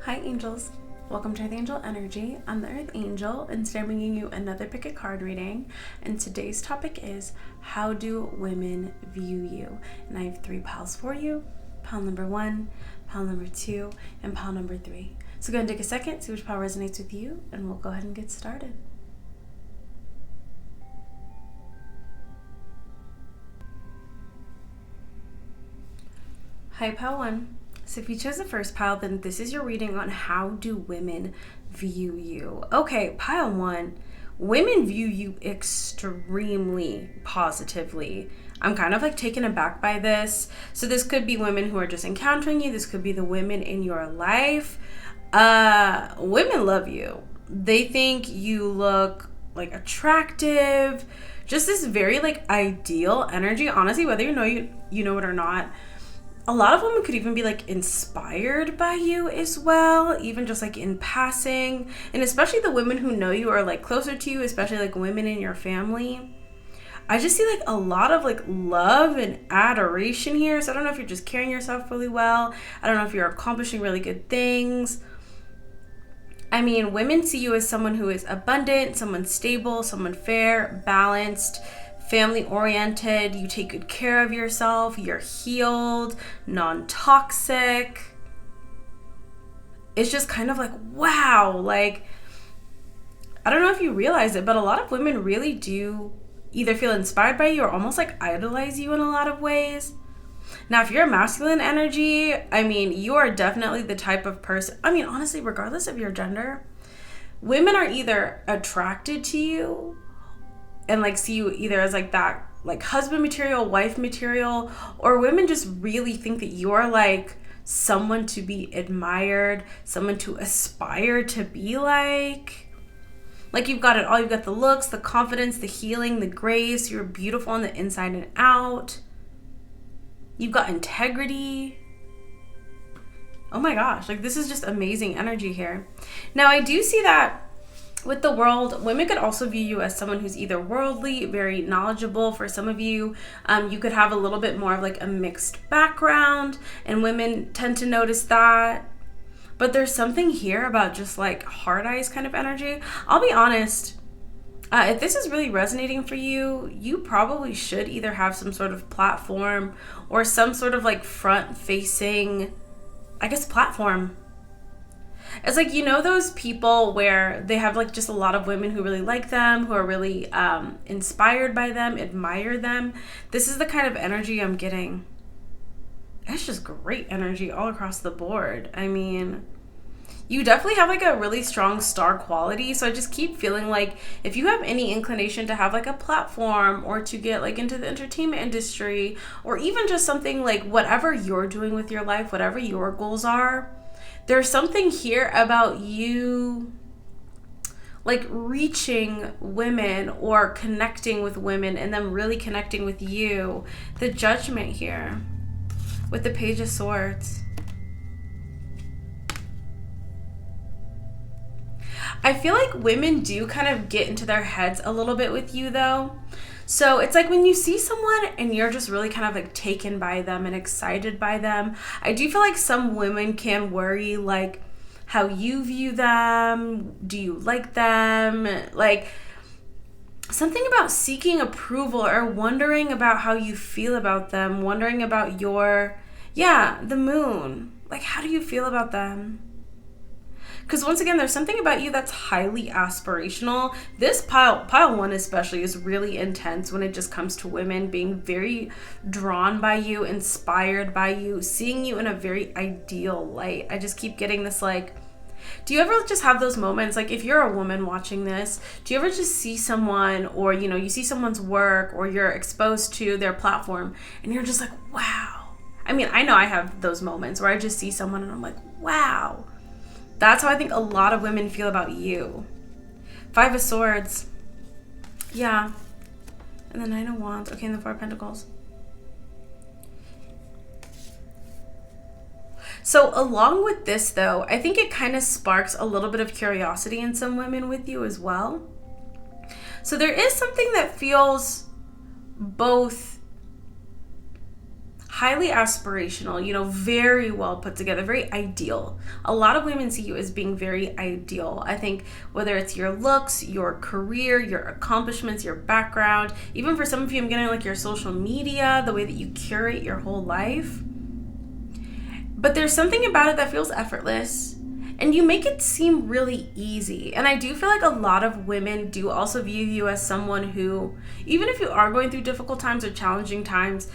Hi angels, welcome to Earth Angel Energy. I'm the Earth Angel and today I'm bringing you another pick a card reading, and today's topic is how do women view you? And I have 3 piles for you: pile number 1, pile number 2, and pile number 3. So go ahead and take a second, see which pile resonates with you, and we'll go ahead and get started. Hi, pile 1. So if you chose the first pile, then this is your reading on how do women view you. Okay, pile 1. Women view you extremely positively. I'm kind of like taken aback by this. So this could be women who are just encountering you. This could be the women in your life. Women love you. They think you look like attractive. Just this very like ideal energy. Honestly, whether you know it or not. A lot of women could even be like inspired by you as well, even just like in passing. And especially the women who know you are like closer to you, especially like women in your family. I just see like a lot of like love and adoration here. So I don't know if you're just carrying yourself really well. I don't know if you're accomplishing really good things. I mean, women see you as someone who is abundant, someone stable, someone fair, balanced, family-oriented. You take good care of yourself. You're healed, non-toxic. It's just kind of like, wow. Like, I don't know if you realize it, but a lot of women really do either feel inspired by you or almost like idolize you in a lot of ways. Now, if you're a masculine energy, I mean, you are definitely the type of person, I mean, honestly, regardless of your gender, women are either attracted to you and like see you either as like that like husband material, wife material, or women just really think that you're like someone to be admired, someone to aspire to be like you've got it all. You've got the looks, the confidence, the healing, the grace. You're beautiful on the inside and out. You've got integrity. Oh my gosh, like this is just amazing energy here. Now I do see that with the world, women could also view you as someone who's either worldly, very knowledgeable. For some of you, you could have a little bit more of like a mixed background, and women tend to notice that. But there's something here about just like hard eyes kind of energy. I'll be honest, if this is really resonating for you, you probably should either have some sort of platform or some sort of like front-facing, I guess, platform. It's like, you know, those people where they have like just a lot of women who really like them, who are really inspired by them, admire them. This is the kind of energy I'm getting. It's just great energy all across the board. I mean, you definitely have like a really strong star quality. So I just keep feeling like if you have any inclination to have like a platform or to get like into the entertainment industry, or even just something like whatever you're doing with your life, whatever your goals are, there's something here about you like reaching women or connecting with women and them really connecting with you. The Judgment here with the Page of Swords. I feel like women do kind of get into their heads a little bit with you though. So it's like when you see someone and you're just really kind of like taken by them and excited by them, I do feel like some women can worry like how you view them. Do you like them? Like something about seeking approval or wondering about how you feel about them, wondering about the moon. Like, how do you feel about them? Because once again, there's something about you that's highly aspirational. This pile 1 especially is really intense when it just comes to women being very drawn by you, inspired by you, seeing you in a very ideal light. I just keep getting this like, do you ever just have those moments, like if you're a woman watching this, do you ever just see someone, or you know, you see someone's work or you're exposed to their platform and you're just like, wow. I mean, I know I have those moments where I just see someone and I'm like, wow. That's how I think a lot of women feel about you. 5 of Swords. Yeah. And the 9 of Wands. Okay, and the 4 of Pentacles. So along with this though, I think it kind of sparks a little bit of curiosity in some women with you as well. So there is something that feels both highly aspirational, very well put together, very ideal. A lot of women see you as being very ideal. I think whether it's your looks, your career, your accomplishments, your background, even for some of you, I'm getting like your social media, the way that you curate your whole life. But there's something about it that feels effortless, and you make it seem really easy. And I do feel like a lot of women do also view you as someone who, even if you are going through difficult times or challenging times,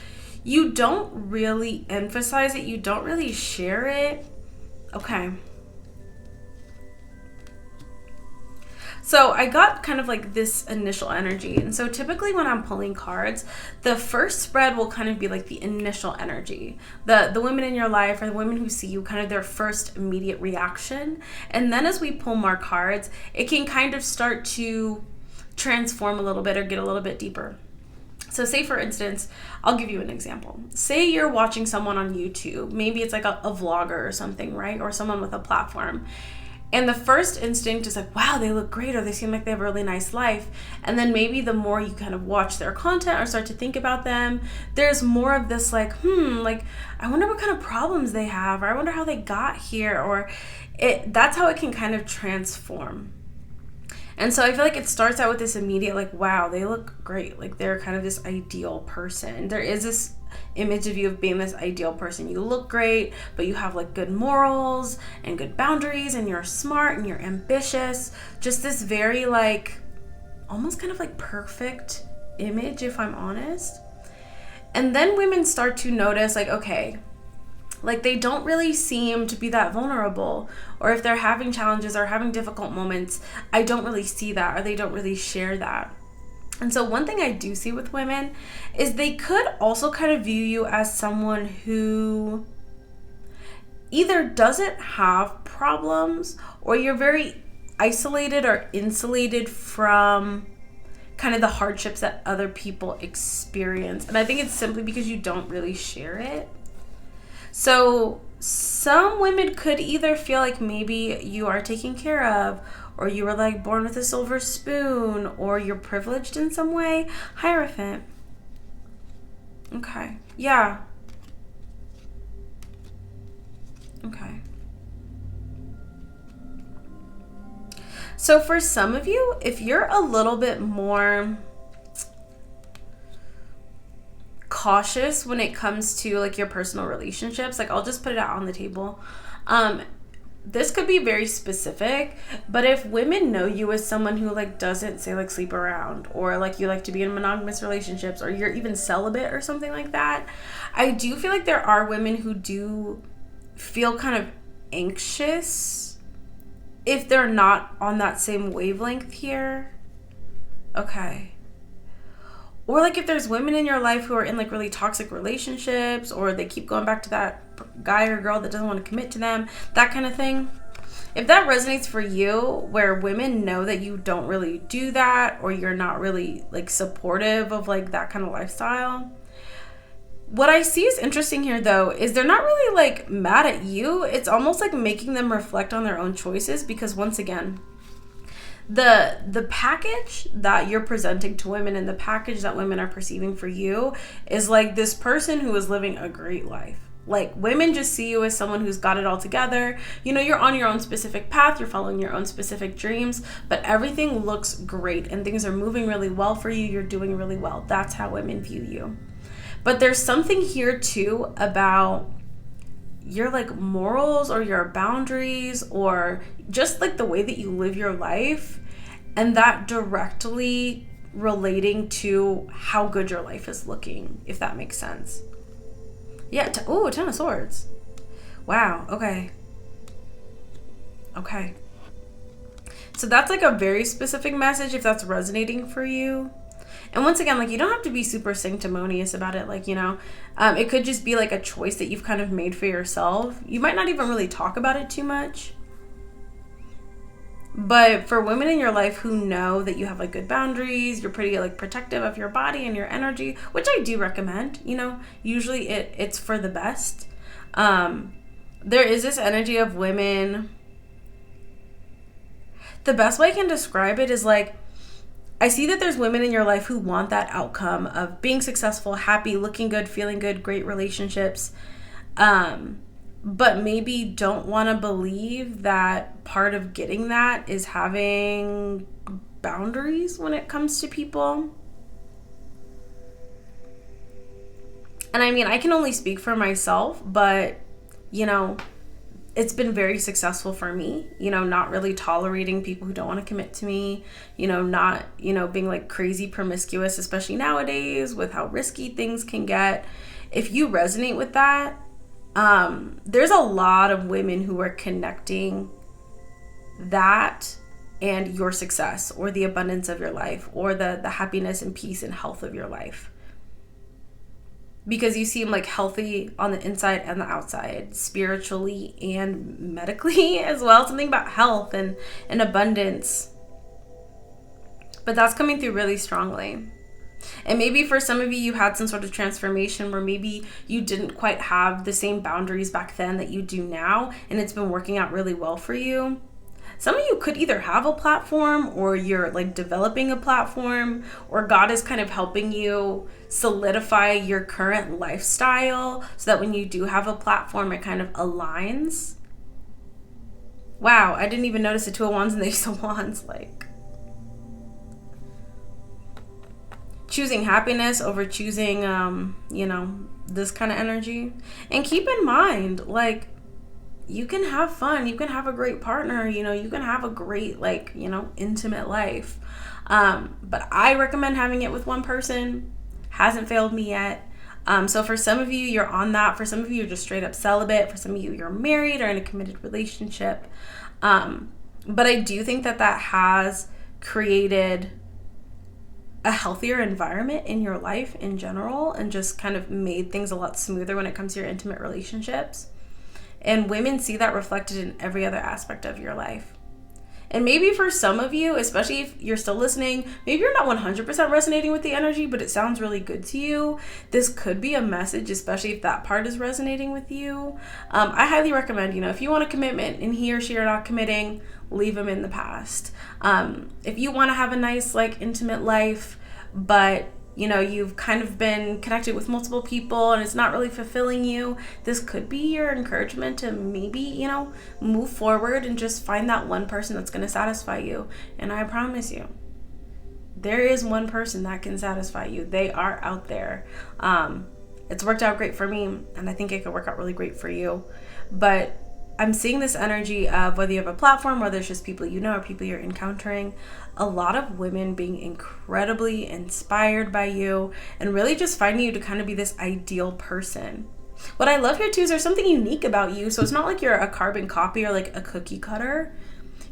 you don't really emphasize it. You don't really share it. Okay. So I got kind of like this initial energy. And so typically when I'm pulling cards, the first spread will kind of be like the initial energy. The women in your life, or the women who see you, kind of their first immediate reaction. And then as we pull more cards, it can kind of start to transform a little bit or get a little bit deeper. So say, for instance, I'll give you an example. Say you're watching someone on YouTube. Maybe it's like a vlogger or something, right? Or someone with a platform. And the first instinct is like, wow, they look great, or they seem like they have a really nice life. And then maybe the more you kind of watch their content or start to think about them, there's more of this like, I wonder what kind of problems they have, or I wonder how they got here, or that's how it can kind of transform. And so I feel like it starts out with this immediate like, wow, they look great. Like they're kind of this ideal person. There is this image of you of being this ideal person. You look great, but you have like good morals and good boundaries, and you're smart and you're ambitious. Just this very like, almost kind of like perfect image, if I'm honest. And then women start to notice like, okay, like they don't really seem to be that vulnerable, or if they're having challenges or having difficult moments, I don't really see that, or they don't really share that. And so one thing I do see with women is they could also kind of view you as someone who either doesn't have problems, or you're very isolated or insulated from kind of the hardships that other people experience. And I think it's simply because you don't really share it. So some women could either feel like maybe you are taken care of, or you were like born with a silver spoon, or you're privileged in some way. Hierophant. Okay. Yeah. Okay. So for some of you, if you're a little bit more cautious when it comes to like your personal relationships, like I'll just put it out on the table. This could be very specific, but if women know you as someone who like doesn't say like sleep around, or like you like to be in monogamous relationships, or you're even celibate or something like that, I do feel like there are women who do feel kind of anxious if they're not on that same wavelength here. Okay. Or like if there's women in your life who are in like really toxic relationships, or they keep going back to that guy or girl that doesn't want to commit to them, that kind of thing. If that resonates for you, where women know that you don't really do that, or you're not really like supportive of like that kind of lifestyle, what I see is interesting here though is they're not really like mad at you. It's almost like making them reflect on their own choices, because once again, the package that you're presenting to women, and the package that women are perceiving for you, is like this person who is living a great life. Like women just see you as someone who's got it all together. You're on your own specific path, you're following your own specific dreams, but everything looks great and things are moving really well for you. You're doing really well. That's how women view you. But there's something here too about your like morals, or your boundaries, or just like the way that you live your life, and that directly relating to how good your life is looking, if that makes sense. Yeah. 10 of Swords. Wow. Okay. So that's like a very specific message if that's resonating for you. And once again, like you don't have to be super sanctimonious about it. Like, it could just be like a choice that you've kind of made for yourself. You might not even really talk about it too much. But for women in your life who know that you have like good boundaries, you're pretty like protective of your body and your energy, which I do recommend, usually it's for the best. There is this energy of women. The best way I can describe it is like I see that there's women in your life who want that outcome of being successful, happy, looking good, feeling good, great relationships. But maybe don't want to believe that part of getting that is having boundaries when it comes to people. And I mean, I can only speak for myself, but, you know, it's been very successful for me, you know, not really tolerating people who don't want to commit to me, you know, not, you know, being like crazy promiscuous, especially nowadays with how risky things can get. If you resonate with that, there's a lot of women who are connecting that and your success or the abundance of your life or the happiness and peace and health of your life. Because you seem like healthy on the inside and the outside, spiritually and medically as well. Something about health and abundance. But that's coming through really strongly. And maybe for some of you, you had some sort of transformation where maybe you didn't quite have the same boundaries back then that you do now, and it's been working out really well for you. Some of you could either have a platform or you're like developing a platform, or God is kind of helping you solidify your current lifestyle so that when you do have a platform, it kind of aligns. Wow, I didn't even notice the Two of Wands and the Ace of Wands. Like, choosing happiness over choosing, you know, this kind of energy. And keep in mind, like, you can have fun, you can have a great partner, you know, you can have a great, like, you know, intimate life. But I recommend having it with one person. Hasn't failed me yet. So for some of you, you're on that. For some of you, you're just straight up celibate. For some of you, you're married or in a committed relationship. But I do think that has created a healthier environment in your life in general and just kind of made things a lot smoother when it comes to your intimate relationships. And women see that reflected in every other aspect of your life. And maybe for some of you, especially if you're still listening, maybe you're not 100% resonating with the energy, but it sounds really good to you. This could be a message, especially if that part is resonating with you. I highly recommend, you know, if you want a commitment and he or she are not committing, leave them in the past. If you want to have a nice, like, intimate life, but you know, you've kind of been connected with multiple people and it's not really fulfilling you, this could be your encouragement to maybe, you know, move forward and just find that one person that's going to satisfy you. And I promise you, there is one person that can satisfy you. They are out there. It's worked out great for me, and I think it could work out really great for you. But I'm seeing this energy of whether you have a platform, whether it's just people you know or people you're encountering, a lot of women being incredibly inspired by you and really just finding you to kind of be this ideal person. What I love here too is there's something unique about you. So it's not like you're a carbon copy or like a cookie cutter.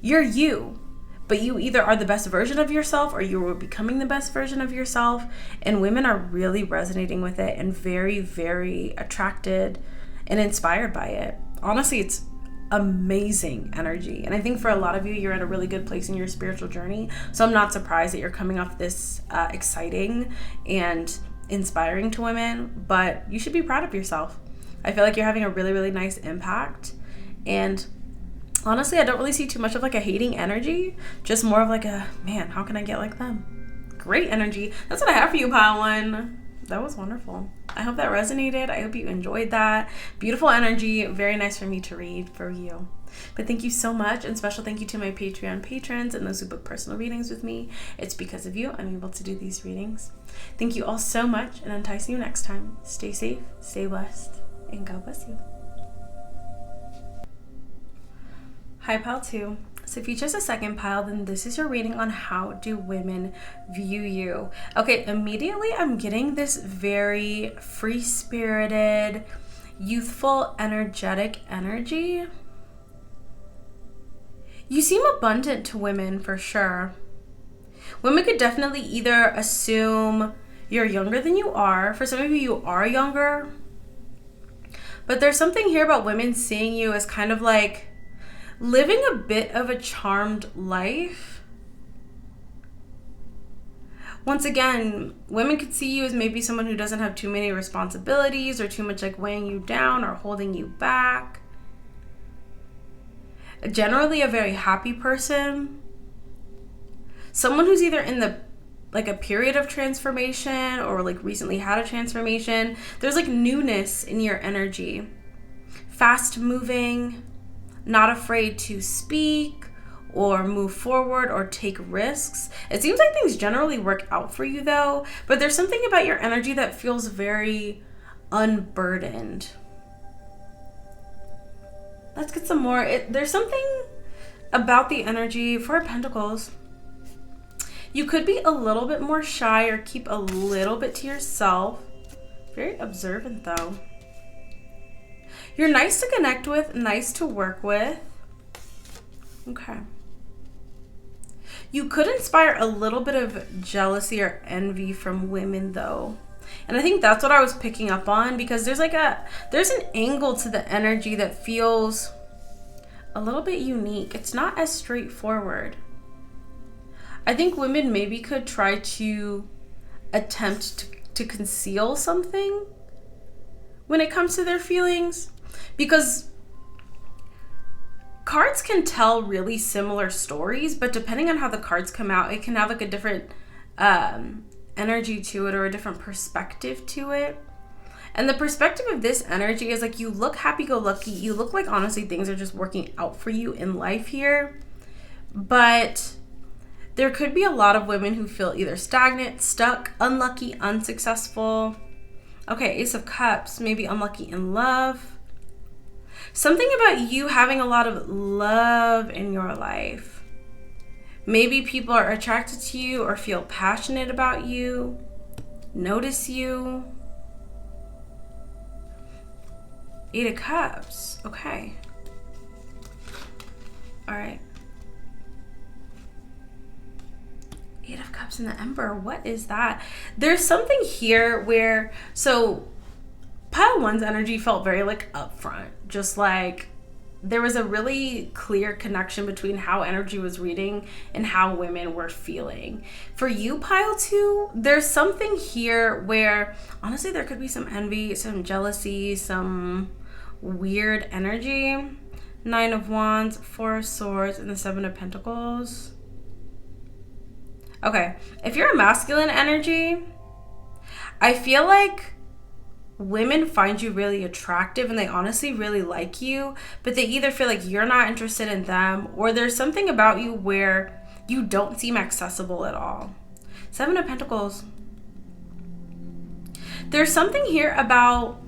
You're you, but you either are the best version of yourself or you are becoming the best version of yourself. And women are really resonating with it and very, very attracted and inspired by it. Honestly, it's amazing energy. And I think for a lot of you, you're at a really good place in your spiritual journey. So I'm not surprised that you're coming off this exciting and inspiring to women, but you should be proud of yourself. I feel like you're having a really, really nice impact. And honestly, I don't really see too much of like a hating energy, just more of like a, man, how can I get like them? Great energy. That's what I have for you, Pile One. That was wonderful. I hope that resonated. I hope you enjoyed that. Beautiful energy. Very nice for me to read for you. But thank you so much, and special thank you to my Patreon patrons and those who book personal readings with me. It's because of you I'm able to do these readings. Thank you all so much, and until I see you next time, stay safe, stay blessed, and God bless you. Hi, Pile 2. So if you chose a second pile, then this is your reading on how do women view you. Okay, immediately I'm getting this very free-spirited, youthful, energetic energy. You seem abundant to women for sure. Women could definitely either assume you're younger than you are. For some of you, you are younger. But there's something here about women seeing you as kind of like living a bit of a charmed life. Once again, women could see you as maybe someone who doesn't have too many responsibilities or too much like weighing you down or holding you back. Generally a very happy person. Someone who's either in the like a period of transformation or like recently had a transformation. There's like newness in your energy. Fast moving, not afraid to speak or move forward or take risks. It seems like things generally work out for you though, but there's something about your energy that feels very unburdened. Let's get some more. There's something about the energy for Pentacles. You could be a little bit more shy or keep a little bit to yourself. Very observant though. You're nice to connect with, nice to work with. Okay. You could inspire a little bit of jealousy or envy from women though. And I think that's what I was picking up on, because there's an angle to the energy that feels a little bit unique. It's not as straightforward. I think women maybe could try to attempt to conceal something when it comes to their feelings, because cards can tell really similar stories, but depending on how the cards come out, it can have like a different energy to it or a different perspective to it. And the perspective of this energy is like, you look happy-go-lucky. You look like honestly things are just working out for you in life here. But there could be a lot of women who feel either stagnant, stuck, unlucky, unsuccessful. Okay, Ace of Cups, maybe unlucky in love. Something about you having a lot of love in your life. Maybe people are attracted to you or feel passionate about you, notice you. Eight of Cups. Okay. All right. Eight of Cups and the Emperor. What is that? There's something here where, so pile one's energy felt very like upfront, just like there was a really clear connection between how energy was reading and how women were feeling. For you, pile two, there's something here where honestly there could be some envy, some jealousy, some weird energy. Nine of Wands, Four of Swords, and the Seven of Pentacles. Okay, if you're a masculine energy, I feel like women find you really attractive and they honestly really like you, but they either feel like you're not interested in them or there's something about you where you don't seem accessible at all. Seven of Pentacles. There's something here about,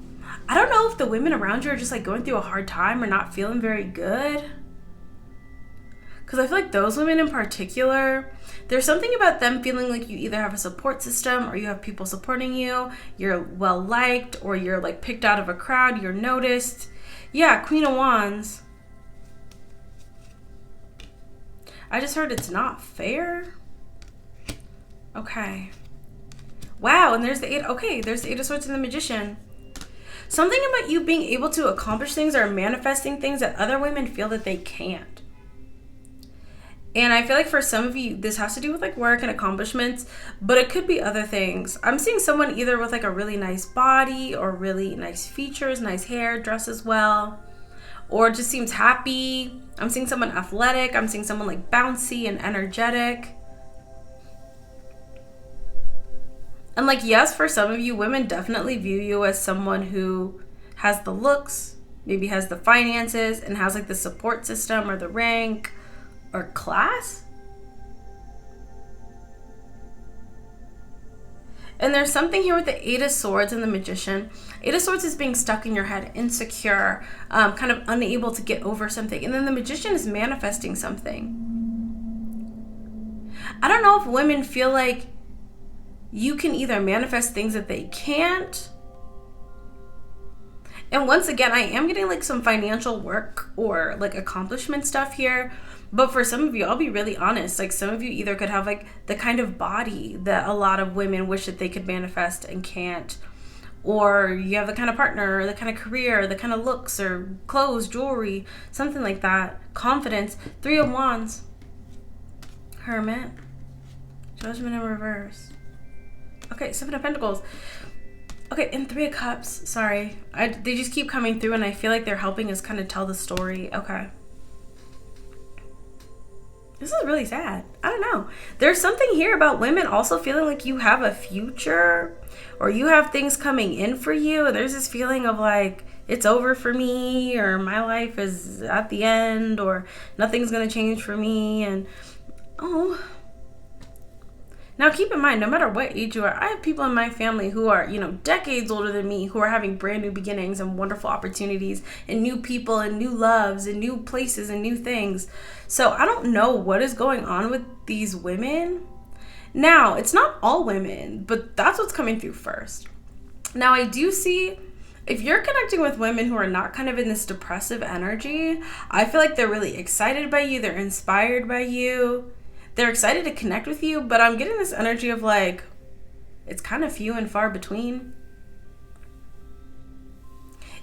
I don't know if the women around you are just like going through a hard time or not feeling very good. Because I feel like those women in particular, there's something about them feeling like you either have a support system or you have people supporting you, you're well liked, or you're like picked out of a crowd, you're noticed. Yeah, Queen of Wands. I just heard it's not fair. Okay. Wow, and there's the Eight. Okay, there's the Eight of Swords and the Magician. Something about you being able to accomplish things or manifesting things that other women feel that they can't. And I feel like for some of you, this has to do with like work and accomplishments, but it could be other things. I'm seeing someone either with like a really nice body or really nice features, nice hair, dresses well, or just seems happy. I'm seeing someone athletic. I'm seeing someone like bouncy and energetic. And like, yes, for some of you, women definitely view you as someone who has the looks, maybe has the finances, and has like the support system or the rank or class. And there's something here with the Eight of Swords and the Magician. Eight of Swords is being stuck in your head, insecure, kind of unable to get over something. And then the Magician is manifesting something. I don't know if women feel like you can either manifest things that they can't. And once again, I am getting like some financial work or like accomplishment stuff here. But for some of you, I'll be really honest, like some of you either could have like the kind of body that a lot of women wish that they could manifest and can't. Or you have the kind of partner, or the kind of career, the kind of looks or clothes, jewelry, something like that. Confidence. Three of Wands. Hermit. Judgment in reverse. Okay, Seven of Pentacles. Okay, and Three of Cups. Sorry. They just keep coming through and I feel like they're helping us kind of tell the story. Okay. This is really sad. I don't know. There's something here about women also feeling like you have a future or you have things coming in for you. There's this feeling of like, it's over for me, or my life is at the end, or nothing's going to change for me. And, oh. Now, keep in mind, no matter what age you are, I have people in my family who are, decades older than me, who are having brand new beginnings and wonderful opportunities and new people and new loves and new places and new things. So I don't know what is going on with these women. Now, it's not all women, but that's what's coming through first. Now, I do see, if you're connecting with women who are not kind of in this depressive energy, I feel like they're really excited by you. They're inspired by you. They're excited to connect with you, but I'm getting this energy of like, it's kind of few and far between.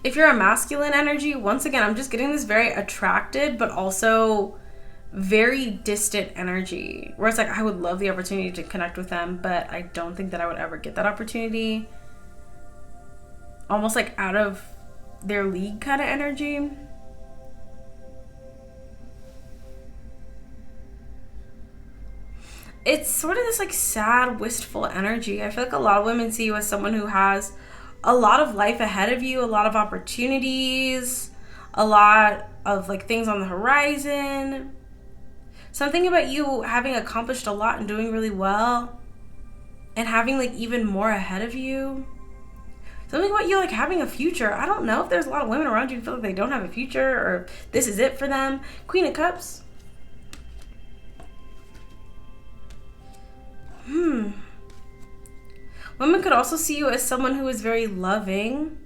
If you're a masculine energy, once again, I'm just getting this very attracted, but also very distant energy, where it's like, I would love the opportunity to connect with them, but I don't think that I would ever get that opportunity. Almost like out of their league kind of energy. It's sort of this like sad, wistful energy. I feel like a lot of women see you as someone who has a lot of life ahead of you, a lot of opportunities, a lot of like things on the horizon. Something about you having accomplished a lot and doing really well and having like even more ahead of you. Something about you like having a future. I don't know if there's a lot of women around you who feel like they don't have a future or this is it for them. Queen of Cups. Women could also see you as someone who is very loving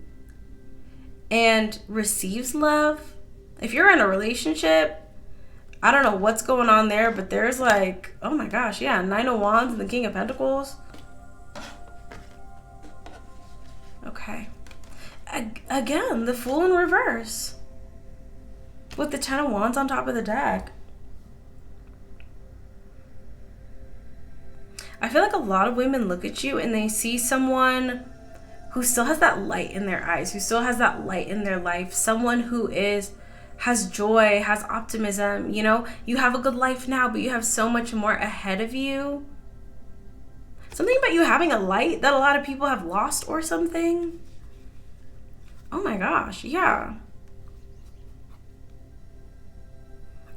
and receives love. If you're in a relationship, I don't know what's going on there, but there's like, oh my gosh, yeah, 9 of Wands and the King of Pentacles. Okay. Again, the Fool in reverse. With the 10 of Wands on top of the deck. I feel like a lot of women look at you and they see someone who still has that light in their eyes, who still has that light in their life, someone who has joy, has optimism. You have a good life now, but you have so much more ahead of you. Something about you having a light that a lot of people have lost or something. Oh my gosh, yeah.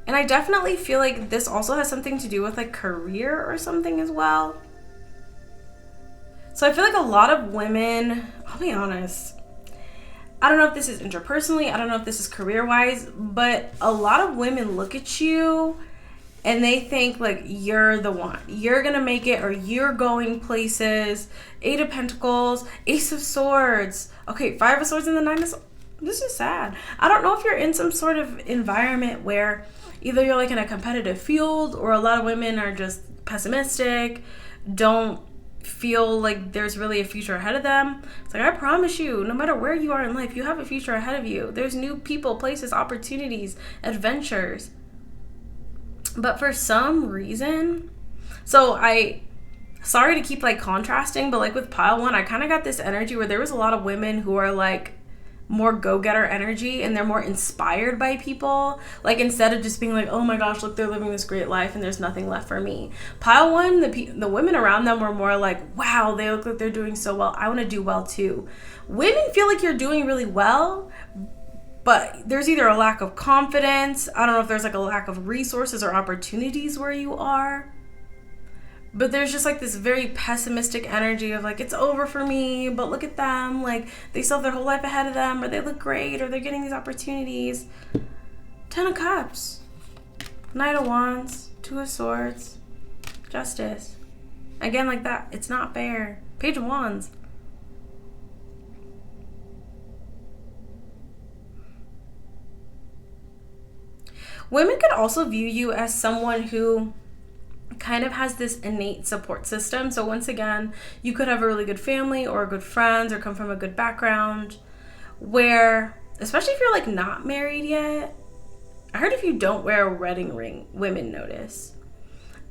And I definitely feel like this also has something to do with like career or something as well. So I feel like a lot of women, I'll be honest, I don't know if this is interpersonally, I don't know if this is career-wise, but a lot of women look at you and they think like you're the one. You're gonna make it, or you're going places. 8 of Pentacles, Ace of Swords. Okay, 5 of Swords and the 9 of Swords. This is sad. I don't know if you're in some sort of environment where either you're like in a competitive field, or a lot of women are just pessimistic, don't feel like there's really a future ahead of them. It's like, I promise you, no matter where you are in life, you have a future ahead of you. There's new people, places, opportunities, adventures. But for some reason, sorry to keep like contrasting, but like with pile 1, I kind of got this energy where there was a lot of women who are like more go-getter energy and they're more inspired by people. Like instead of just being like, oh my gosh, look, they're living this great life and there's nothing left for me. Pile 1, the women around them were more like, wow, they look like they're doing so well. I want to do well too. Women feel like you're doing really well, but there's either a lack of confidence. I don't know if there's like a lack of resources or opportunities where you are. But there's just like this very pessimistic energy of like, it's over for me, but look at them. Like they still have their whole life ahead of them, or they look great, or they're getting these opportunities. 10 of Cups, Knight of Wands, 2 of Swords, Justice. Again, like that, it's not fair. Page of Wands. Women could also view you as someone who kind of has this innate support system. So once again, you could have a really good family or good friends or come from a good background where, especially if you're like not married yet, I heard if you don't wear a wedding ring, women notice.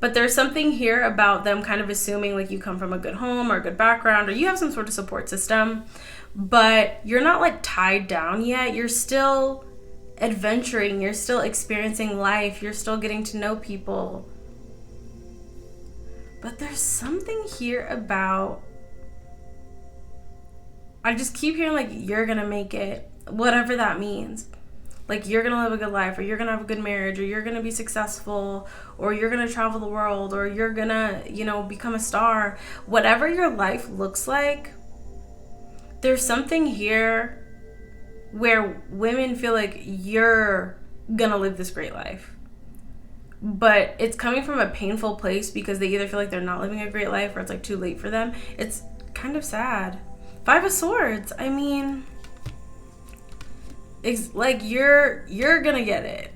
But there's something here about them kind of assuming like you come from a good home or a good background, or you have some sort of support system, but you're not like tied down yet. You're still adventuring, you're still experiencing life, you're still getting to know people. But there's something here about, I just keep hearing like, you're gonna make it, whatever that means. Like, you're gonna live a good life, or you're gonna have a good marriage, or you're gonna be successful, or you're gonna travel the world, or you're gonna, become a star. Whatever your life looks like, there's something here where women feel like you're gonna live this great life. But it's coming from a painful place because they either feel like they're not living a great life or it's like too late for them. It's kind of sad. 5 of Swords. I mean, it's like you're gonna get it.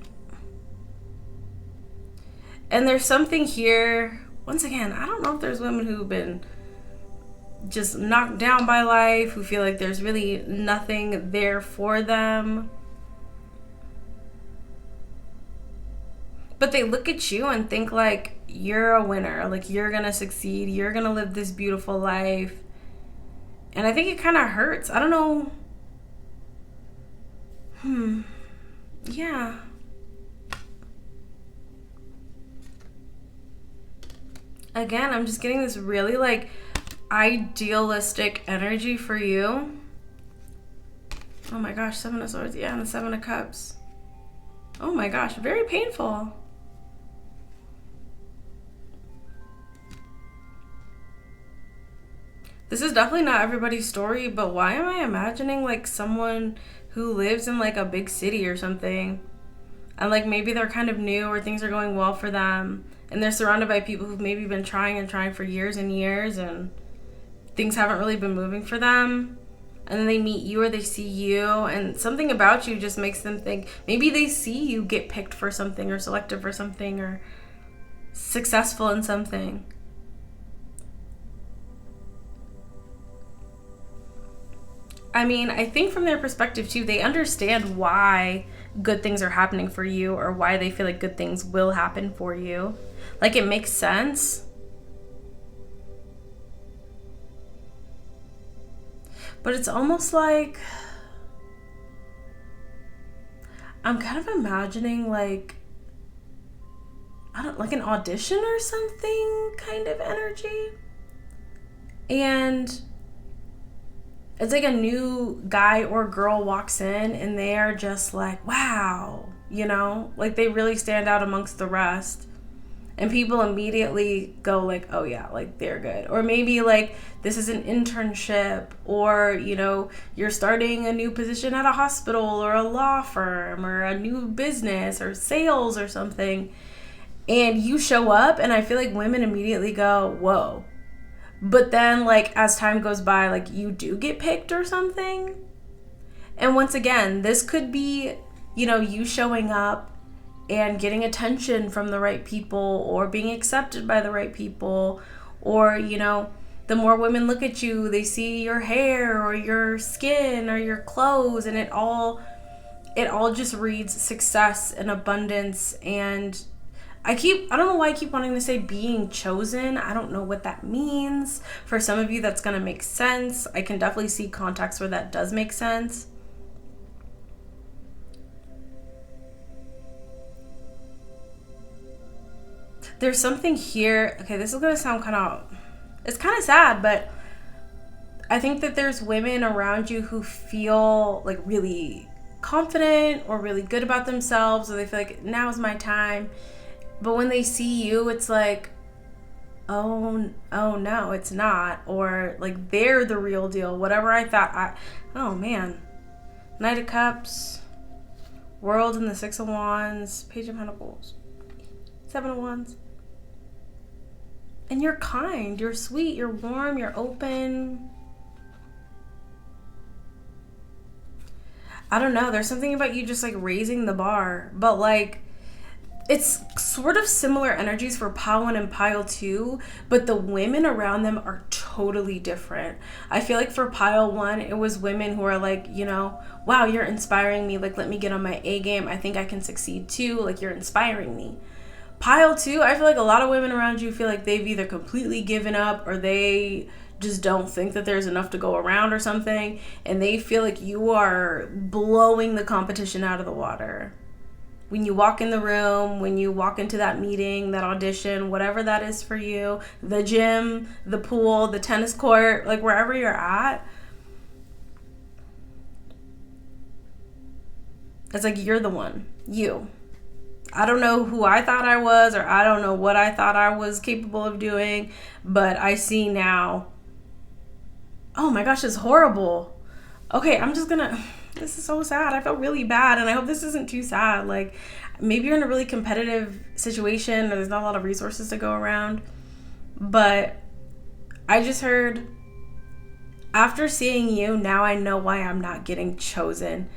And there's something here, once again, I don't know if there's women who've been just knocked down by life, who feel like there's really nothing there for them. But they look at you and think like you're a winner, like you're gonna succeed, you're gonna live this beautiful life. And I think it kind of hurts. I don't know. Yeah. Again, I'm just getting this really like idealistic energy for you. Oh my gosh, 7 of Swords. Yeah, and the 7 of Cups. Oh my gosh, very painful. This is definitely not everybody's story, but why am I imagining like someone who lives in like a big city or something, and like maybe they're kind of new or things are going well for them, and they're surrounded by people who've maybe been trying and trying for years and years, and things haven't really been moving for them, and then they meet you or they see you, and something about you just makes them think maybe they see you get picked for something or selected for something or successful in something. I mean, I think from their perspective too, they understand why good things are happening for you or why they feel like good things will happen for you. Like, it makes sense. But it's almost like I'm kind of imagining like, I don't, like an audition or something kind of energy. And it's like a new guy or girl walks in and they are just like, wow, like they really stand out amongst the rest. And people immediately go like, oh yeah, like they're good. Or maybe like this is an internship, or, you're starting a new position at a hospital or a law firm or a new business or sales or something. And you show up and I feel like women immediately go, whoa. But then, like, as time goes by, like, you do get picked or something. And once again, this could be, you showing up and getting attention from the right people or being accepted by the right people. Or, the more women look at you, they see your hair or your skin or your clothes, and it all just reads success and abundance. And I don't know why I keep wanting to say being chosen. I don't know what that means. For some of you, that's going to make sense. I can definitely see contexts where that does make sense. There's something here. Okay, this is going to sound it's kind of sad, but I think that there's women around you who feel like really confident or really good about themselves, or they feel like now's my time. But when they see you, it's like, oh no, it's not. Or like they're the real deal. Whatever I thought. Oh man. Knight of Cups, World and the 6 of Wands, Page of Pentacles, 7 of Wands. And you're kind, you're sweet, you're warm, you're open. I don't know. There's something about you just like raising the bar. But like, it's sort of similar energies for pile 1 and pile 2, but the women around them are totally different. I feel like for pile 1, it was women who are like, wow, you're inspiring me. Like, let me get on my A game. I think I can succeed too. Like, you're inspiring me. Pile 2, I feel like a lot of women around you feel like they've either completely given up or they just don't think that there's enough to go around or something, and they feel like you are blowing the competition out of the water. When you walk in the room, when you walk into that meeting, that audition, whatever that is for you, the gym, the pool, the tennis court, like wherever you're at, it's like you're the one. You. I don't know who I thought I was, or I don't know what I thought I was capable of doing, but I see now, oh my gosh, it's horrible. Okay, this is so sad. I felt really bad, and I hope this isn't too sad. Like, maybe you're in a really competitive situation, or there's not a lot of resources to go around, but I just heard, after seeing you, now I know why I'm not getting chosen.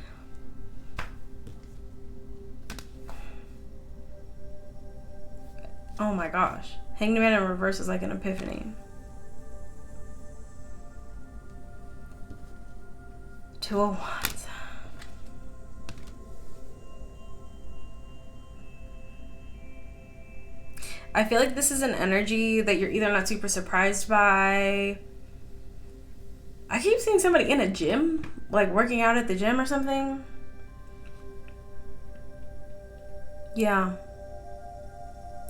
Oh my gosh. Hanged Man in reverse is like an epiphany. Two of Wands. I feel like this is an energy that you're either not super surprised by. I keep seeing somebody in a gym, like working out at the gym or something. Yeah.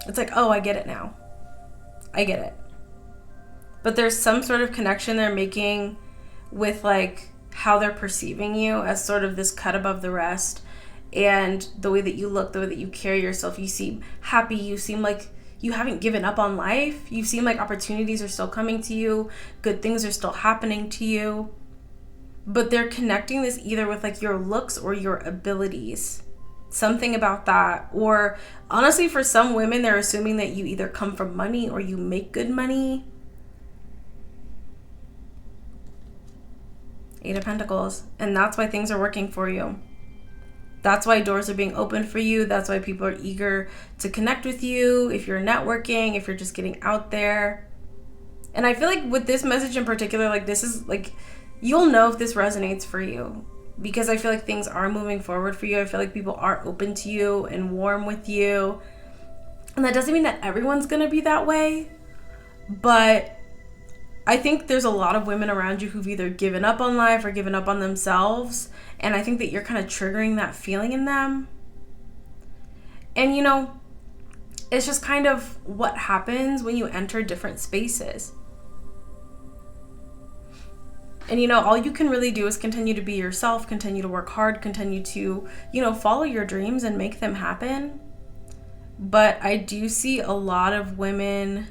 It's like, oh, I get it now. I get it. But there's some sort of connection they're making with like how they're perceiving you as sort of this cut above the rest, and the way that you look, the way that you carry yourself. You seem happy. You seem like you haven't given up on life. You seem like opportunities are still coming to you. Good things are still happening to you. But they're connecting this either with like your looks or your abilities. Something about that. Or honestly, for some women, they're assuming that you either come from money or you make good money. Eight of Pentacles. And that's why things are working for you. That's why doors are being opened for you. That's why people are eager to connect with you. If you're networking, if you're just getting out there. And I feel like with this message in particular, like this is like, you'll know if this resonates for you. Because I feel like things are moving forward for you. I feel like people are open to you and warm with you. And that doesn't mean that everyone's going to be that way. But I think there's a lot of women around you who've either given up on life or given up on themselves. And I think that you're kind of triggering that feeling in them. And you know, it's just kind of what happens when you enter different spaces. And, you know, all you can really do is continue to be yourself, continue to work hard, continue to, you know, follow your dreams and make them happen. But I do see a lot of women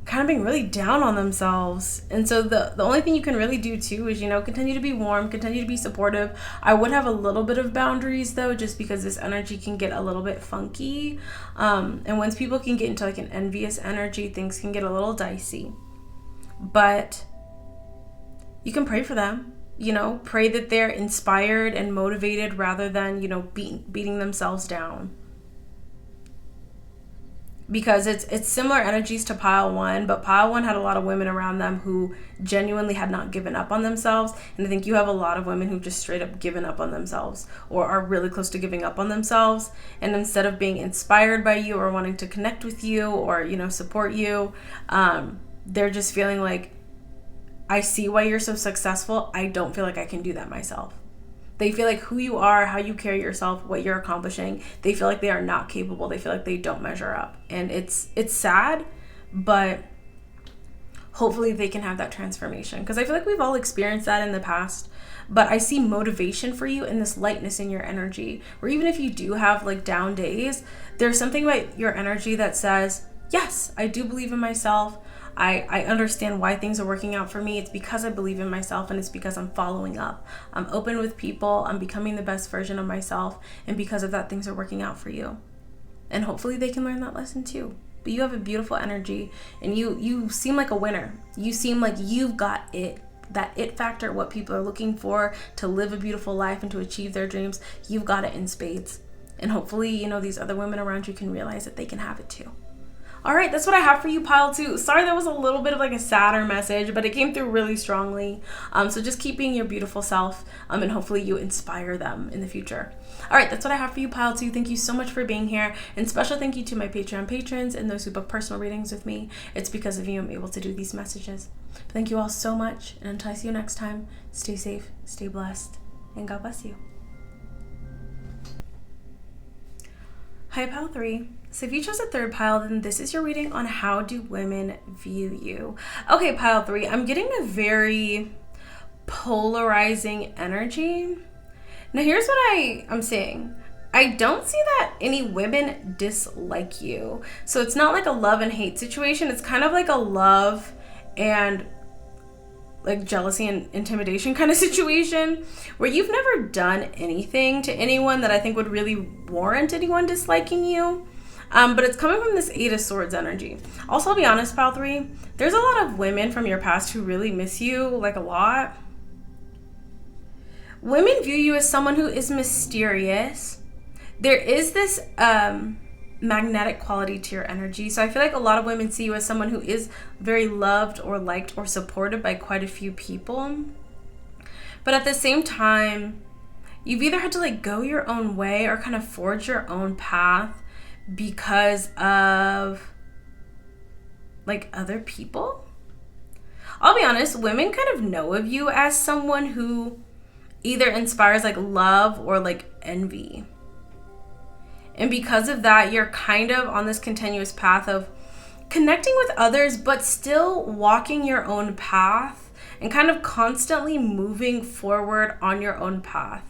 kind of being really down on themselves. And so the only thing you can really do too is, you know, continue to be warm, continue to be supportive. I would have a little bit of boundaries though, just because this energy can get a little bit funky. And once people can get into like an envious energy, things can get a little dicey. But you can pray for them, you know, pray that they're inspired and motivated rather than, you know, beating themselves down. Because it's similar energies to pile one, but pile one had a lot of women around them who genuinely had not given up on themselves. And I think you have a lot of women who've just straight up given up on themselves or are really close to giving up on themselves. And instead of being inspired by you or wanting to connect with you or, you know, support you, they're just feeling like, I see why you're so successful. I don't feel like I can do that myself. They feel like who you are, how you carry yourself, what you're accomplishing, they feel like they are not capable. They feel like they don't measure up. And it's sad, but hopefully they can have that transformation. Because I feel like we've all experienced that in the past. But I see motivation for you and this lightness in your energy. Or even if you do have like down days, there's something about your energy that says, yes, I do believe in myself. I understand why things are working out for me. It's because I believe in myself, and it's because I'm following up. I'm open with people. I'm becoming the best version of myself. And because of that, things are working out for you. And hopefully they can learn that lesson too. But you have a beautiful energy, and you seem like a winner. You seem like you've got it. That it factor, what people are looking for to live a beautiful life and to achieve their dreams, you've got it in spades. And hopefully, you know, these other women around you can realize that they can have it too. All right, that's what I have for you, pile 2. Sorry that was a little bit of like a sadder message, but it came through really strongly. So just keep being your beautiful self, and hopefully you inspire them in the future. All right, that's what I have for you, pile 2. Thank you so much for being here. And special thank you to my Patreon patrons and those who book personal readings with me. It's because of you I'm able to do these messages. But thank you all so much. And until I see you next time, stay safe, stay blessed, and God bless you. Hi, pile 3. So if you chose a third pile, then this is your reading on how do women view you. Okay, pile 3, I'm getting a very polarizing energy. Now here's what I'm seeing. I don't see that any women dislike you. So it's not like a love and hate situation. It's kind of like a love and like jealousy and intimidation kind of situation where you've never done anything to anyone that I think would really warrant anyone disliking you. But it's coming from this 8 of Swords energy. Also, I'll be honest, pile 3, there's a lot of women from your past who really miss you, like a lot. Women view you as someone who is mysterious. There is this magnetic quality to your energy. So I feel like a lot of women see you as someone who is very loved or liked or supported by quite a few people. But at the same time, you've either had to like go your own way or kind of forge your own path because of like other people. I'll be honest, women kind of know of you as someone who either inspires like love or like envy. And because of that, you're kind of on this continuous path of connecting with others, but still walking your own path and kind of constantly moving forward on your own path.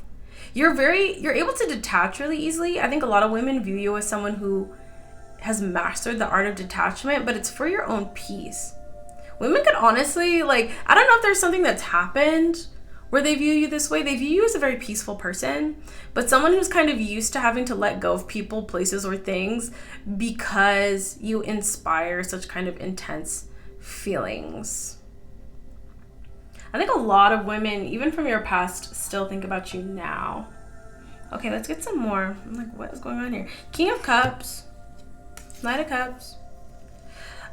You're able to detach really easily. I think a lot of women view you as someone who has mastered the art of detachment, but it's for your own peace. Women could honestly, like, I don't know if there's something that's happened where they view you this way. They view you as a very peaceful person, but someone who's kind of used to having to let go of people, places, or things because you inspire such kind of intense feelings. I think a lot of women, even from your past, still think about you now. Okay, let's get some more. I'm like, what is going on here? King of Cups, Knight of Cups.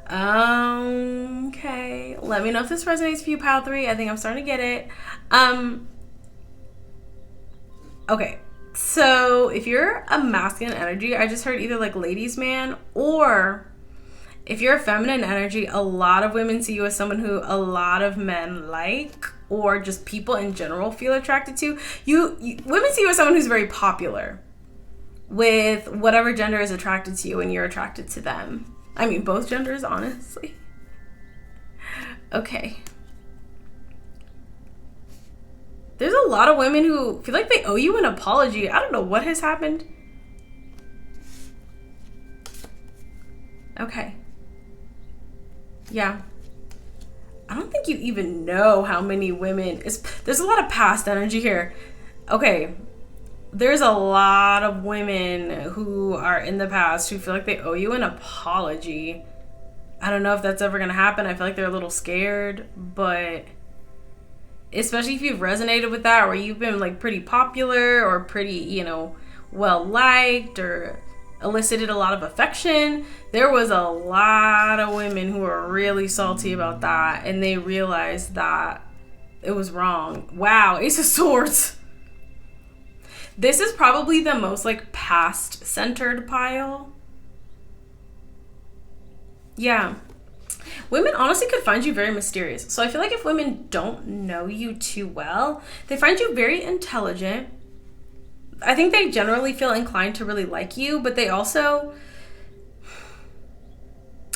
Okay, let me know if this resonates for you, pile 3. I think I'm starting to get it. Okay, so if you're a masculine energy, I just heard either like ladies man, or if you're a feminine energy, a lot of women see you as someone who a lot of men like, or just people in general feel attracted to. Women see you as someone who's very popular with whatever gender is attracted to you and you're attracted to them. I mean, both genders, honestly. Okay. There's a lot of women who feel like they owe you an apology. I don't know what has happened. Okay. Yeah. I don't think you even know how many women... There's a lot of past energy here. Okay. There's a lot of women who are in the past who feel like they owe you an apology. I don't know if that's ever going to happen. I feel like they're a little scared, but especially if you've resonated with that, or you've been like pretty popular or pretty, well liked or elicited a lot of affection. There was a lot of women who were really salty about that, and they realized that it was wrong. Wow, Ace of Swords. This is probably the most like past centered pile. Yeah. Women honestly could find you very mysterious. So I feel like if women don't know you too well, they find you very intelligent. I think they generally feel inclined to really like you, but they also,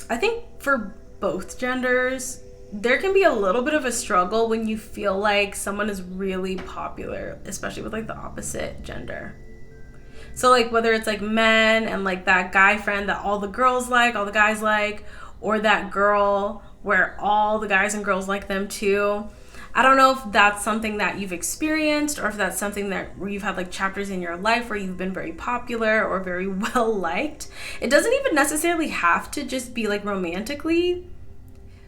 I think for both genders, there can be a little bit of a struggle when you feel like someone is really popular, especially with like the opposite gender. So like whether it's like men and like that guy friend that all the girls like, all the guys like, or that girl where all the guys and girls like them too. I don't know if that's something that you've experienced, or if that's something that where you've had like chapters in your life where you've been very popular or very well liked. It doesn't even necessarily have to just be like romantically,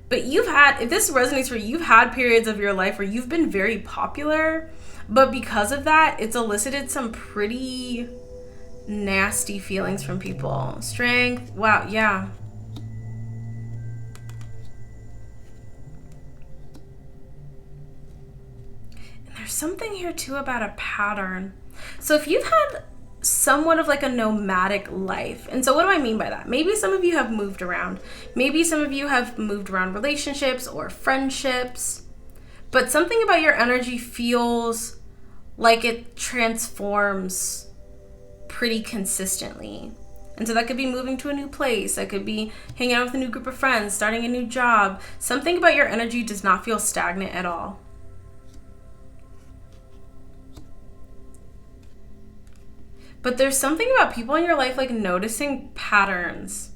but if this resonates for you, you've had periods of your life where you've been very popular, but because of that, it's elicited some pretty nasty feelings from people. Strength, wow, yeah. something here too about a pattern. So if you've had somewhat of like a nomadic life, and so what do I mean by that? Maybe some of you have moved around. Maybe some of you have moved around relationships or friendships, but something about your energy feels like it transforms pretty consistently. And so that could be moving to a new place. That could be hanging out with a new group of friends, starting a new job. Something about your energy does not feel stagnant at all. But there's something about people in your life like noticing patterns.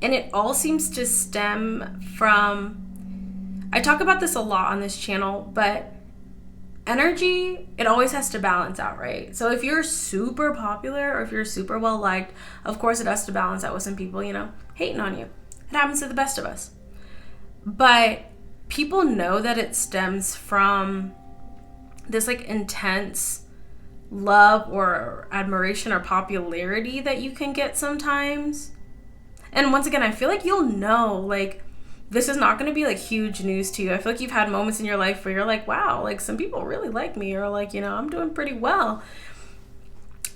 And it all seems to stem from, I talk about this a lot on this channel, but energy, it always has to balance out, right? So if you're super popular or if you're super well liked, of course it has to balance out with some people, hating on you. It happens to the best of us. But people know that it stems from this like intense love or admiration or popularity that you can get sometimes. And once again, I feel like you'll know, like, this is not going to be like huge news to you. I feel like you've had moments in your life where you're like, wow, like some people really like me, or like, I'm doing pretty well.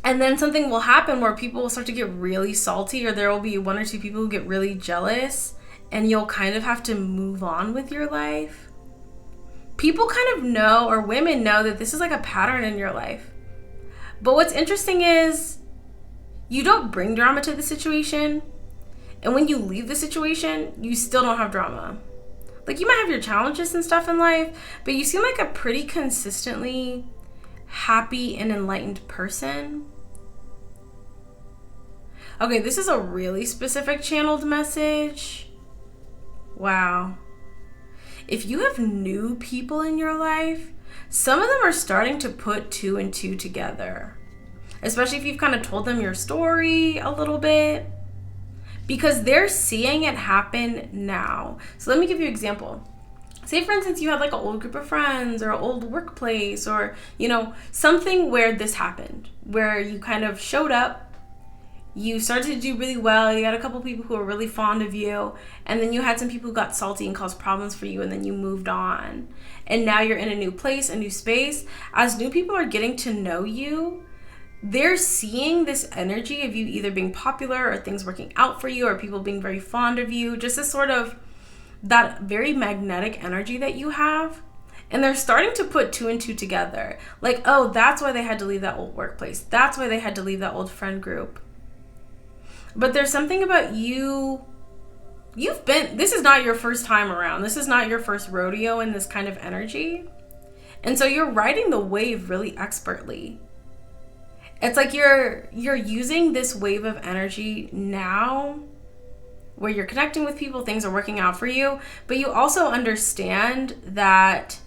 And then something will happen where people will start to get really salty, or there will be one or two people who get really jealous, and you'll kind of have to move on with your life. People kind of know, or women know, that this is like a pattern in your life. But what's interesting is you don't bring drama to the situation. And when you leave the situation, you still don't have drama. Like, you might have your challenges and stuff in life, but you seem like a pretty consistently happy and enlightened person. Okay, this is a really specific channeled message. Wow. If you have new people in your life, some of them are starting to put 2 and 2 together. Especially if you've kind of told them your story a little bit. Because they're seeing it happen now. So let me give you an example. Say, for instance, you had like an old group of friends or an old workplace, or, something where this happened, where you kind of showed up, you started to do really well, you had a couple people who were really fond of you, and then you had some people who got salty and caused problems for you, and then you moved on. And now you're in a new place, a new space. As new people are getting to know you, they're seeing this energy of you either being popular or things working out for you or people being very fond of you, just this sort of that very magnetic energy that you have. And they're starting to put 2 and 2 together. Like, oh, that's why they had to leave that old workplace. That's why they had to leave that old friend group. But there's something about you. This is not your first time around. This is not your first rodeo in this kind of energy. And so you're riding the wave really expertly. It's like you're using this wave of energy now where you're connecting with people, things are working out for you, but you also understand that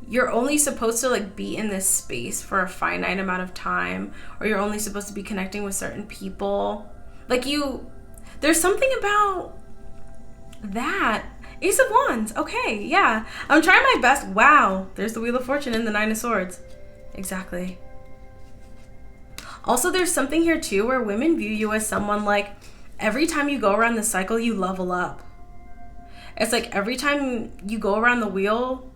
you're only supposed to like be in this space for a finite amount of time, or you're only supposed to be connecting with certain people. Like there's something about that. Ace of Wands. Okay, yeah. I'm trying my best. Wow, there's the Wheel of Fortune and the Nine of Swords. Exactly. Also, there's something here too where women view you as someone like every time you go around the cycle, you level up. It's like every time you go around the wheel,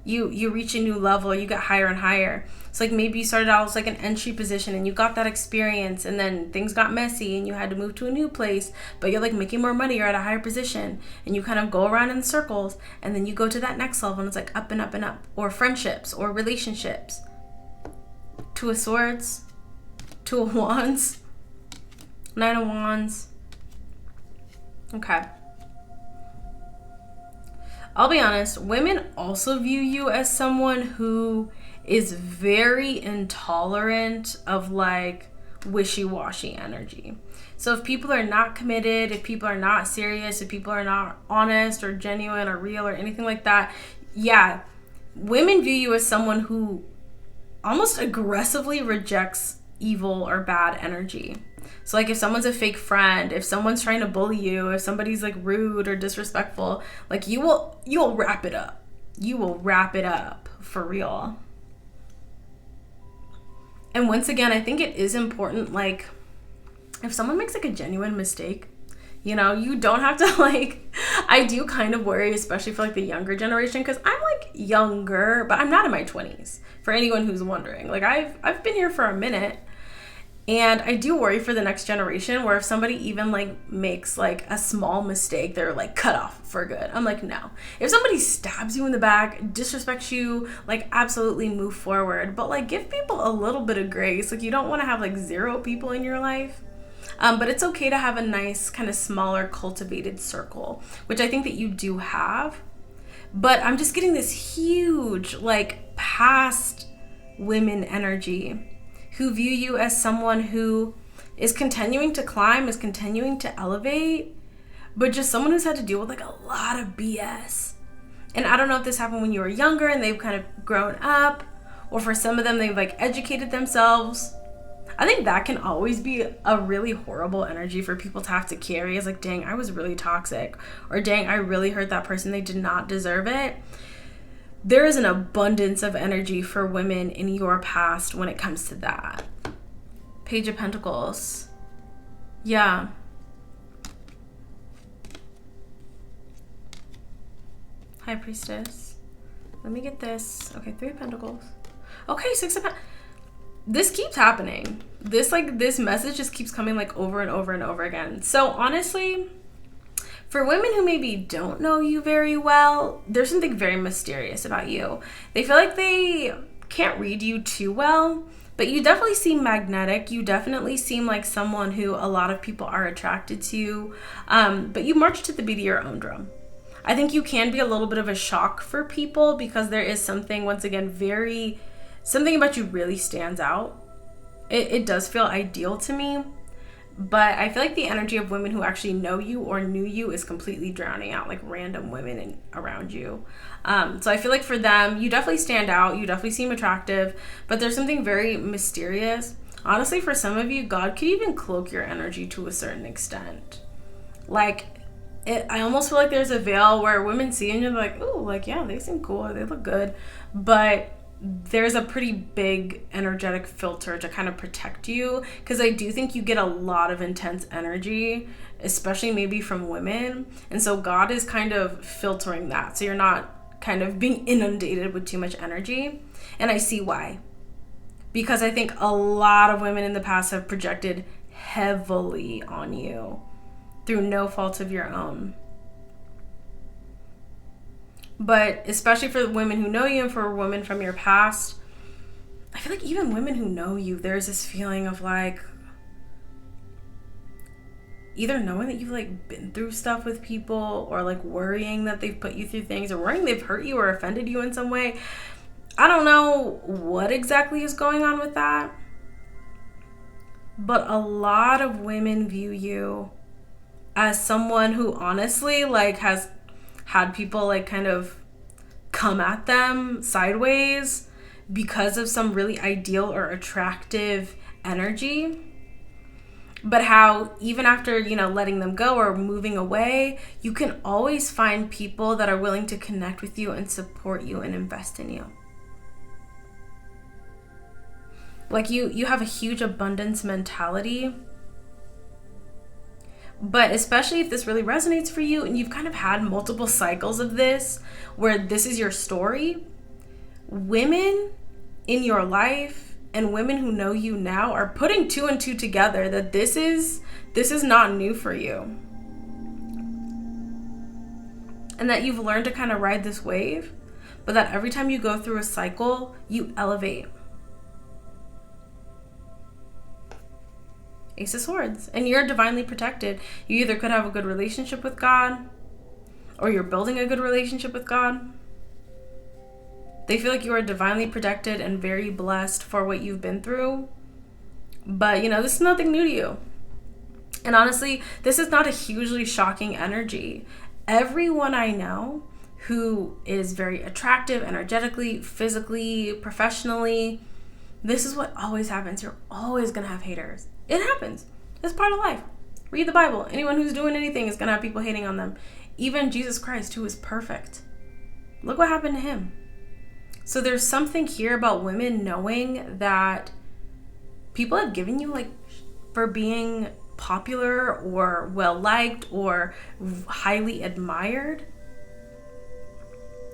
you reach a new level, you get higher and higher. It's like maybe you started out as like an entry position and you got that experience, and then things got messy and you had to move to a new place, but you're like making more money, you're at a higher position, and you kind of go around in circles, and then you go to that next level and it's like up and up and up. Or friendships or relationships. 2 of Swords. 2 of Wands. 9 of Wands. Okay. I'll be honest, women also view you as someone who is very intolerant of like wishy-washy energy. So if people are not committed, if people are not serious, if people are not honest or genuine or real or anything like that, yeah, women view you as someone who almost aggressively rejects evil or bad energy. So like if someone's a fake friend, if someone's trying to bully you, if somebody's like rude or disrespectful, like you'll wrap it up. You will wrap it up for real. And once again, I think it is important, like if someone makes like a genuine mistake, you don't have to like, I do kind of worry, especially for like the younger generation, because I'm like younger, but I'm not in my 20s, for anyone who's wondering. Like, I've been here for a minute. And I do worry for the next generation, where if somebody even like makes like a small mistake, they're like cut off for good. I'm like, no. If somebody stabs you in the back, disrespects you, like absolutely move forward. But like give people a little bit of grace. Like you don't want to have like 0 people in your life. But it's okay to have a nice kind of smaller cultivated circle, which I think that you do have. But I'm just getting this huge like past women energy who view you as someone who is continuing to climb, is continuing to elevate, but just someone who's had to deal with like a lot of BS. And I don't know if this happened when you were younger and they've kind of grown up, or for some of them they've like educated themselves. I think that can always be a really horrible energy for people to have to carry. Is like, dang, I was really toxic, or dang, I really hurt that person, they did not deserve it. There is an abundance of energy for women in your past when it comes to that. Page of Pentacles. Yeah. High Priestess. Let me get this. Okay, 3 of Pentacles. Okay, 6 of Pentacles. This keeps happening. This message just keeps coming like over and over and over again. So honestly, for women who maybe don't know you very well, there's something very mysterious about you. They feel like they can't read you too well, but you definitely seem magnetic. You definitely seem like someone who a lot of people are attracted to, but you march to the beat of your own drum. I think you can be a little bit of a shock for people because there is something, once again, something about you really stands out. It does feel ideal to me. But I feel like the energy of women who actually know you or knew you is completely drowning out like random women around you. So I feel like for them, you definitely stand out. You definitely seem attractive, but there's something very mysterious. Honestly, for some of you, God could even cloak your energy to a certain extent. Like, I almost feel like there's a veil where women see and you're like, oh, like, yeah, they seem cool. They look good. But there's a pretty big energetic filter to kind of protect you, because I do think you get a lot of intense energy, especially maybe from women, and so God is kind of filtering that so you're not kind of being inundated with too much energy. And I see why, because I think a lot of women in the past have projected heavily on you through no fault of your own. But especially for women who know you and for women from your past, I feel like even women who know you, there's this feeling of like either knowing that you've like been through stuff with people, or like worrying that they've put you through things, or worrying they've hurt you or offended you in some way. I don't know what exactly is going on with that, but a lot of women view you as someone who honestly like has had people like kind of come at them sideways because of some really ideal or attractive energy. But how even after, letting them go or moving away, you can always find people that are willing to connect with you and support you and invest in you. Like you have a huge abundance mentality. But especially if this really resonates for you and you've kind of had multiple cycles of this where this is your story, women in your life and women who know you now are putting 2 and 2 together that this is not new for you. And that you've learned to kind of ride this wave, but that every time you go through a cycle, you elevate. Ace of Swords. And you're divinely protected. You either could have a good relationship with God, or you're building a good relationship with God. They feel like you are divinely protected and very blessed for what you've been through. But, this is nothing new to you. And honestly, this is not a hugely shocking energy. Everyone I know who is very attractive, energetically, physically, professionally, this is what always happens. You're always going to have haters. It happens. It's part of life. Read the Bible. Anyone who's doing anything is going to have people hating on them. Even Jesus Christ, who is perfect. Look what happened to him. So there's something here about women knowing that people have given you like for being popular or well-liked or highly admired.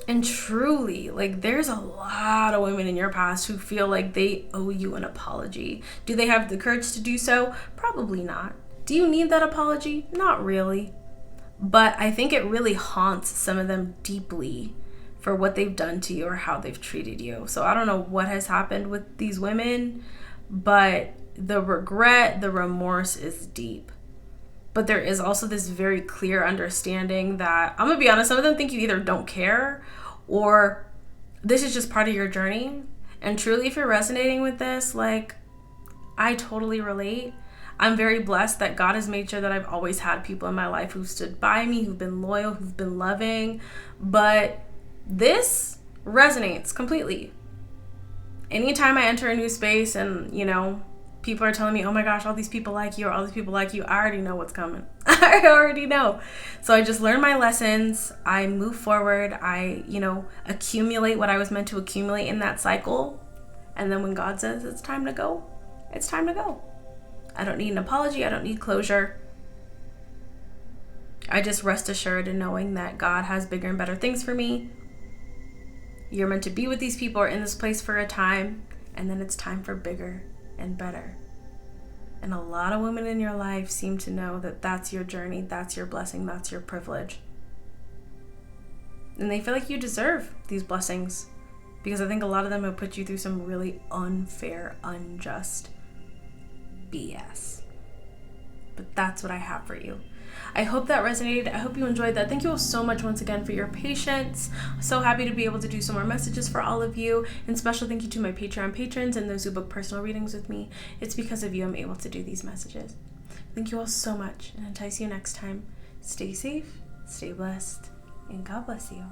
And truly, like, there's a lot of women in your past who feel like they owe you an apology. Do they have the courage to do so? Probably not. Do you need that apology? Not really. But I think it really haunts some of them deeply for what they've done to you or how they've treated you. So I don't know what has happened with these women, but the regret, the remorse is deep. But there is also this very clear understanding that, I'm gonna be honest, some of them think you either don't care or this is just part of your journey. And truly, if you're resonating with this, like, I totally relate. I'm very blessed that God has made sure that I've always had people in my life who've stood by me, who've been loyal, who've been loving. But this resonates completely. Anytime I enter a new space and, people are telling me, oh my gosh, all these people like you, or all these people like you, I already know what's coming. I already know. So I just learn my lessons. I move forward. I, accumulate what I was meant to accumulate in that cycle. And then when God says it's time to go, it's time to go. I don't need an apology. I don't need closure. I just rest assured in knowing that God has bigger and better things for me. You're meant to be with these people or in this place for a time, and then it's time for bigger and better. And a lot of women in your life seem to know that that's your journey, that's your blessing, that's your privilege. And they feel like you deserve these blessings because I think a lot of them have put you through some really unfair, unjust BS. But that's what I have for you. I hope that resonated. I hope you enjoyed that. Thank you all so much once again for your patience. So happy to be able to do some more messages for all of you. And special thank you to my Patreon patrons and those who book personal readings with me. It's because of you I'm able to do these messages. Thank you all so much, and until I see you next time, stay safe, stay blessed, and God bless you.